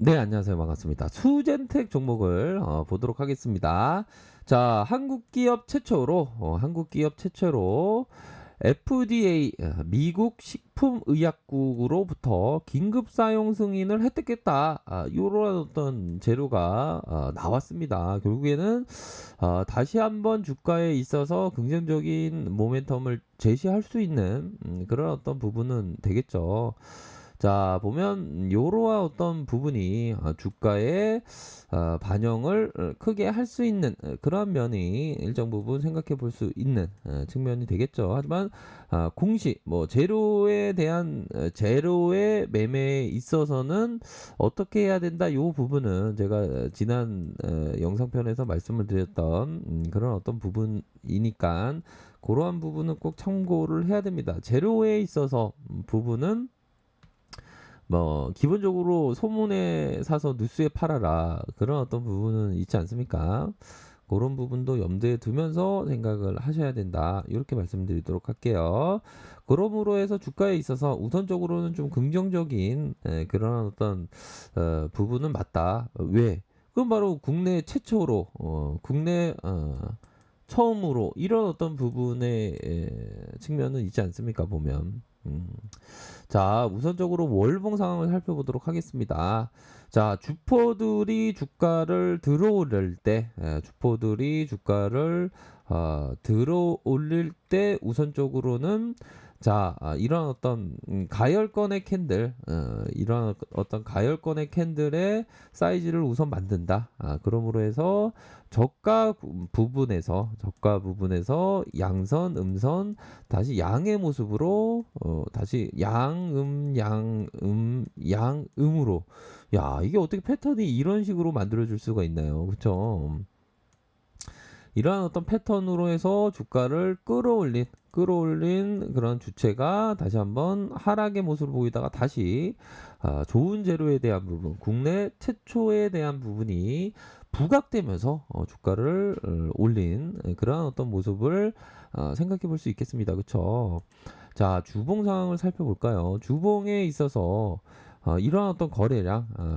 네, 안녕하세요. 반갑습니다. 수젠텍 종목을 보도록 하겠습니다. 자, 한국 기업 최초로 FDA, 미국 식품의약국으로부터 긴급 사용 승인을 획득했다. 이런 어떤 재료가 나왔습니다. 결국에는 다시 한번 주가에 있어서 긍정적인 모멘텀을 제시할 수 있는 그런 어떤 부분은 되겠죠. 자, 보면 요러한 어떤 부분이 주가에 반영을 크게 할 수 있는 그러한 면이 일정 부분 생각해 볼 수 있는 측면이 되겠죠. 하지만 공시 뭐 재료에 대한 재료의 매매에 있어서는 어떻게 해야 된다 요 부분은 제가 지난 영상편에서 말씀을 드렸던 그런 어떤 부분이니까 그러한 부분은 꼭 참고를 해야 됩니다. 재료에 있어서 부분은 뭐 기본적으로 소문에 사서 뉴스에 팔아라 그런 어떤 부분은 있지 않습니까? 그런 부분도 염두에 두면서 생각을 하셔야 된다. 이렇게 말씀드리도록 할게요. 그러므로 해서 주가에 있어서 우선적으로는 좀 긍정적인 그런 어떤 부분은 맞다. 왜? 그건 바로 국내 최초로 국내 처음으로 이런 어떤 부분의 측면은 있지 않습니까? 보면. 자, 우선적으로 월봉 상황을 살펴보도록 하겠습니다. 자, 주포들이 주가를 들어 올릴 때 우선적으로는 자, 이런 어떤 가열권의 캔들, 이런 어떤 가열권의 캔들의 사이즈를 우선 만든다. 그러므로 해서 저가 부분에서 양선, 음선, 다시 양의 모습으로 다시 양음으로 야 이게 어떻게 패턴이 이런 식으로 만들어질 수가 있나요? 그렇죠? 이러한 어떤 패턴으로 해서 주가를 끌어올린 그런 주체가 다시 한번 하락의 모습을 보이다가 다시 좋은 재료에 대한 부분, 국내 최초에 대한 부분이 부각되면서 주가를 올린 그런 어떤 모습을 생각해 볼 수 있겠습니다. 그렇죠? 자, 주봉 상황을 살펴볼까요? 주봉에 있어서 이러한 어떤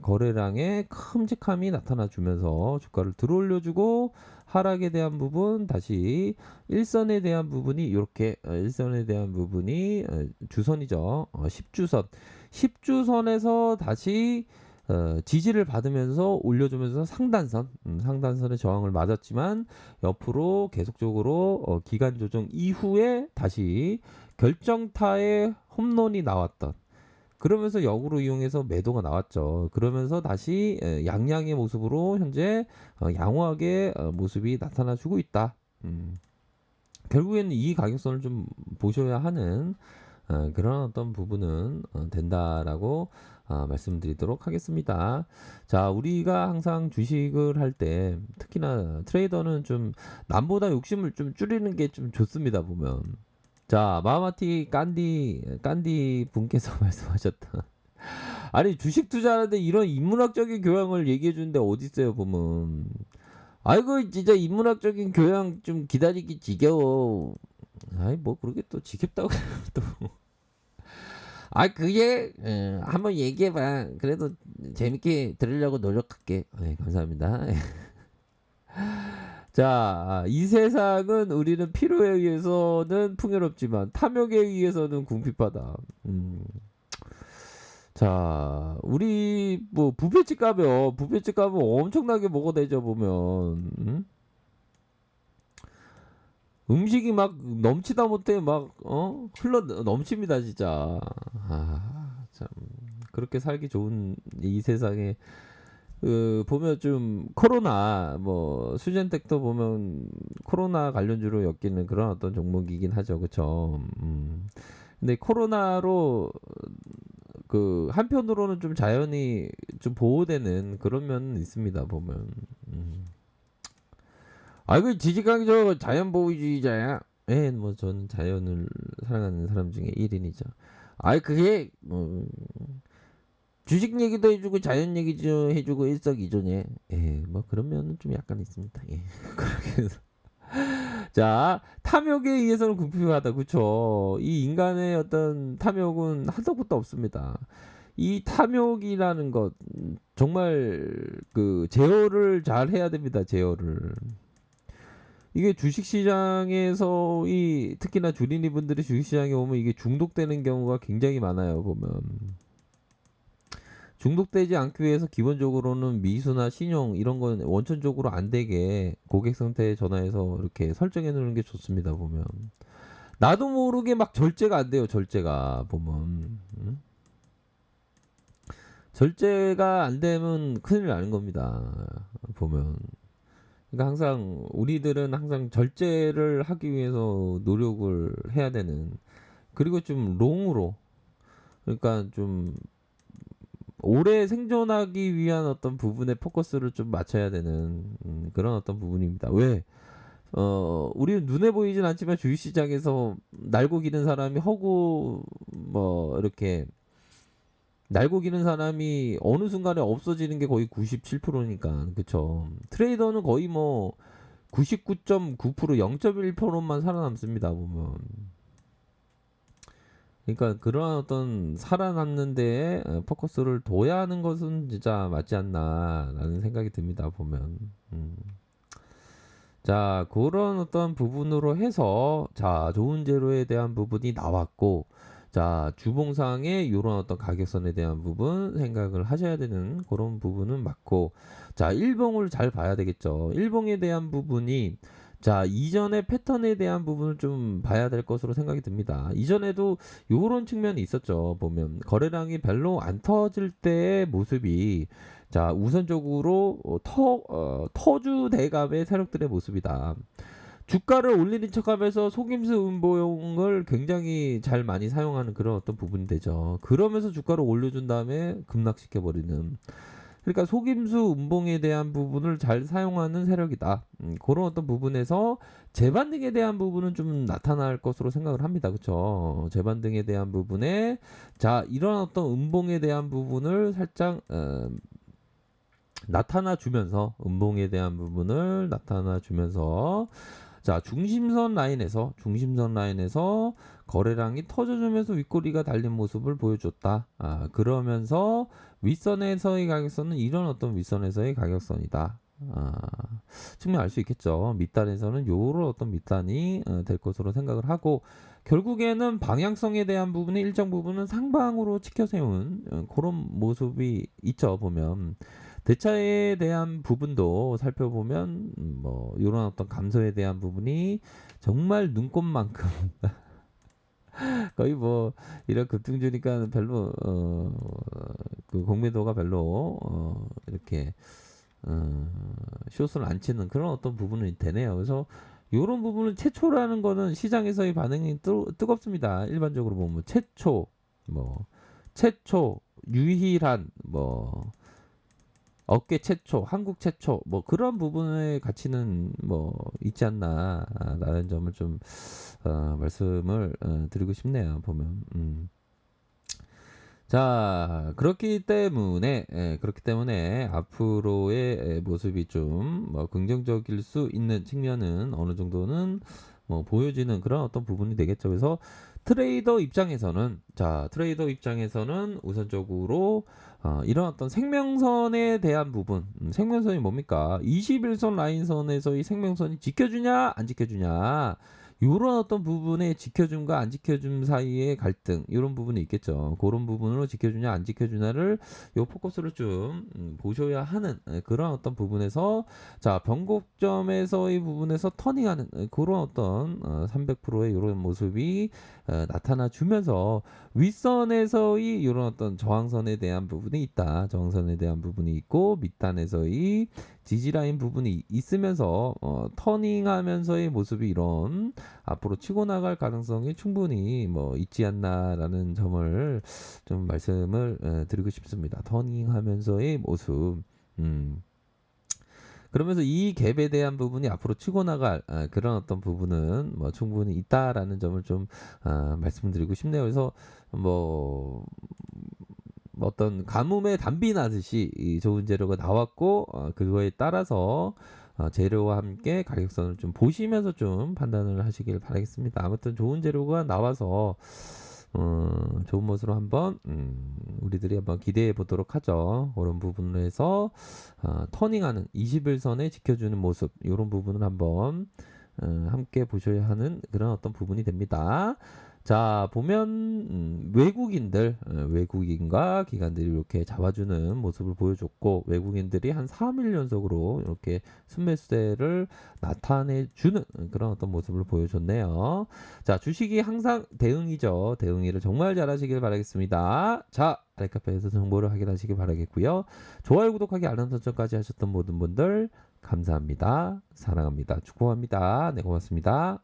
거래량의 큼직함이 나타나 주면서 주가를 들어올려주고 하락에 대한 부분 다시 일선에 대한 부분이 이렇게 일선에 대한 부분이 주선이죠. 10주선 10주선에서 다시 지지를 받으면서 올려주면서 상단선의 저항을 맞았지만 옆으로 계속적으로 기간 조정 이후에 다시 결정타의 홈런이 나왔던 그러면서 역으로 이용해서 매도가 나왔죠. 그러면서 다시 양양의 모습으로 현재 양호하게 모습이 나타나주고 있다. 결국에는 이 가격선을 좀 보셔야 하는 그런 어떤 부분은 된다라고 말씀드리도록 하겠습니다. 자, 우리가 항상 주식을 할 때 특히나 트레이더는 좀 남보다 욕심을 좀 줄이는 게 좀 좋습니다. 보면 자, 마하마티 깐디 분께서 말씀하셨다. 아니, 주식 투자하는데 이런 인문학적인 교양을 얘기해 주는데 어디 있어요, 보면. 아이고, 진짜 인문학적인 교양 좀 기다리기 지겨워. 아이, 뭐, 그렇게 또 지겹다고 또. 아, 그게, 한번 얘기해봐. 그래도 재밌게 들으려고 노력할게. 네, 감사합니다. 자, 이 세상은 우리는 필요에 의해서는 풍요롭지만 탐욕에 의해서는 궁핍하다. 자, 우리 뭐 뷔페집 가면 엄청나게 먹어대죠 보면 음식이 막 넘치다 못해 막 흘러 넘칩니다 진짜. 참 그렇게 살기 좋은 이 세상에 보면 좀 코로나 뭐 수젠텍도 보면 코로나 관련주로 엮이는 그런 어떤 종목이긴 하죠, 그렇죠? 근데 코로나로 그 한편으로는 좀 자연이 좀 보호되는 그런 면은 있습니다 보면. 그 지지강이 저 자연 보호주의자야. 예, 뭐 저는 자연을 사랑하는 사람 중에 1인이죠. 그게 뭐 주식 얘기도 해주고 자연 얘기도 해주고 일석이조네. 예, 뭐 그런 면은 좀 약간 있습니다. 예. 그렇게 해서 자, 탐욕에 의해서는 궁핍하다. 그쵸? 이 인간의 어떤 탐욕은 한도 끝도 없습니다. 이 탐욕이라는 것 정말 그 제어를 잘 해야 됩니다. 제어를. 이게 주식시장에서 이 특히나 주린이 분들이 주식시장에 오면 이게 중독되는 경우가 굉장히 많아요. 보면 중독되지 않기 위해서 기본적으로는 미수나 신용 이런 건 원천적으로 안 되게 고객 상태에 전화해서 이렇게 설정해 놓는 게 좋습니다. 보면 나도 모르게 막 절제가 안 돼요. 절제가 보면 절제가 안 되면 큰일 나는 겁니다. 보면 그러니까 항상 우리들은 항상 절제를 하기 위해서 노력을 해야 되는 그리고 좀 롱으로 그러니까 좀 오래 생존하기 위한 어떤 부분에 포커스를 좀 맞춰야 되는 그런 어떤 부분입니다. 왜? 우리는 눈에 보이진 않지만 주식시장에서 날고 기는 사람이 허구 뭐 이렇게 날고 기는 사람이 어느 순간에 없어지는 게 거의 97%니까 그쵸. 트레이더는 거의 뭐 99.9% 0.1%만 살아남습니다 보면. 그러니까 그러한 어떤 살아남는 데에 포커스를 둬야 하는 것은 진짜 맞지 않나라는 생각이 듭니다 보면. 자 그런 어떤 부분으로 해서 자 좋은 재료에 대한 부분이 나왔고 자 주봉상의 이런 어떤 가격선에 대한 부분 생각을 하셔야 되는 그런 부분은 맞고 자 일봉을 잘 봐야 되겠죠. 일봉에 대한 부분이 자 이전의 패턴에 대한 부분을 좀 봐야 될 것으로 생각이 듭니다. 이전에도 요런 측면이 있었죠. 보면 거래량이 별로 안 터질 때의 모습이 자 우선적으로 터주 대감의 세력들의 모습이다. 주가를 올리는 척하면서 속임수 음보용을 굉장히 잘 많이 사용하는 그런 어떤 부분이 되죠. 그러면서 주가를 올려준 다음에 급락시켜 버리는. 그러니까 속임수 음봉에 대한 부분을 잘 사용하는 세력이다. 그런 어떤 부분에서 재반등에 대한 부분은 좀 나타날 것으로 생각을 합니다. 그렇죠? 재반등에 대한 부분에 자 이런 어떤 음봉에 대한 부분을 살짝 나타나 주면서 음봉에 대한 부분을 나타나 주면서 자 중심선 라인에서 거래량이 터져주면서 윗꼬리가 달린 모습을 보여줬다. 그러면서 윗선에서의 가격선은 이런 어떤 윗선에서의 가격선이다. 측면 알 수 있겠죠. 밑단에서는 요런 어떤 밑단이 될 것으로 생각을 하고 결국에는 방향성에 대한 부분이 일정 부분은 상방으로 치켜 세운 그런 모습이 있죠. 보면 대차에 대한 부분도 살펴보면 뭐 이런 어떤 감소에 대한 부분이 정말 눈꼽만큼 거의 뭐 이런 급등주니까 별로 그 공매도가 별로 이렇게 어, 숏을 안 치는 그런 어떤 부분이 되네요. 그래서 이런 부분은 최초라는 거는 시장에서의 반응이 뜨겁습니다. 일반적으로 보면 뭐 최초 유일한 뭐 업계 최초, 한국 최초, 뭐 그런 부분의 가치는 뭐 있지 않나라는 점을 좀 말씀을 드리고 싶네요. 보면. 자, 그렇기 때문에 앞으로의 모습이 좀 뭐 긍정적일 수 있는 측면은 어느 정도는 뭐 보여지는 그런 어떤 부분이 되겠죠. 그래서 트레이더 입장에서는 우선적으로 이런 어떤 생명선에 대한 부분, 생명선이 뭡니까? 21선 라인선에서의 생명선이 지켜주냐, 안 지켜주냐. 요런 어떤 부분에 지켜줌과 안 지켜줌 사이의 갈등 이런 부분이 있겠죠. 그런 부분으로 지켜주냐 안 지켜주냐를 요 포커스를 좀 보셔야 하는 그런 어떤 부분에서 자 변곡점에서의 부분에서 터닝하는 그런 어떤 300%의 이런 모습이 나타나 주면서 윗선에서의 이런 어떤 저항선에 대한 부분이 있다. 저항선에 대한 부분이 있고 밑단에서의 지지라인 부분이 있으면서 터닝하면서의 모습이 이런 앞으로 치고 나갈 가능성이 충분히 뭐 있지 않나라는 점을 좀 말씀을 드리고 싶습니다. 터닝하면서의 모습. 그러면서 이 갭에 대한 부분이 앞으로 치고 나갈 그런 어떤 부분은 뭐 충분히 있다라는 점을 좀 말씀드리고 싶네요. 그래서 뭐 어떤 가뭄에 단비 나듯이 이 좋은 재료가 나왔고 그거에 따라서 재료와 함께 가격선을 좀 보시면서 좀 판단을 하시길 바라겠습니다. 아무튼 좋은 재료가 나와서 좋은 모습으로 한번 우리들이 한번 기대해 보도록 하죠. 그런 부분에서 터닝하는 21선에 지켜주는 모습 이런 부분을 한번 함께 보셔야 하는 그런 어떤 부분이 됩니다. 자 보면 외국인과 기관들이 이렇게 잡아주는 모습을 보여줬고 외국인들이 한 3일 연속으로 이렇게 순매수세를 나타내주는 그런 어떤 모습을 보여줬네요. 자 주식이 항상 대응이죠. 대응이를 정말 잘하시길 바라겠습니다. 자 알카페에서 정보를 확인하시길 바라겠고요. 좋아요 구독하기 알람 설정까지 하셨던 모든 분들 감사합니다. 사랑합니다. 축복합니다. 네 고맙습니다.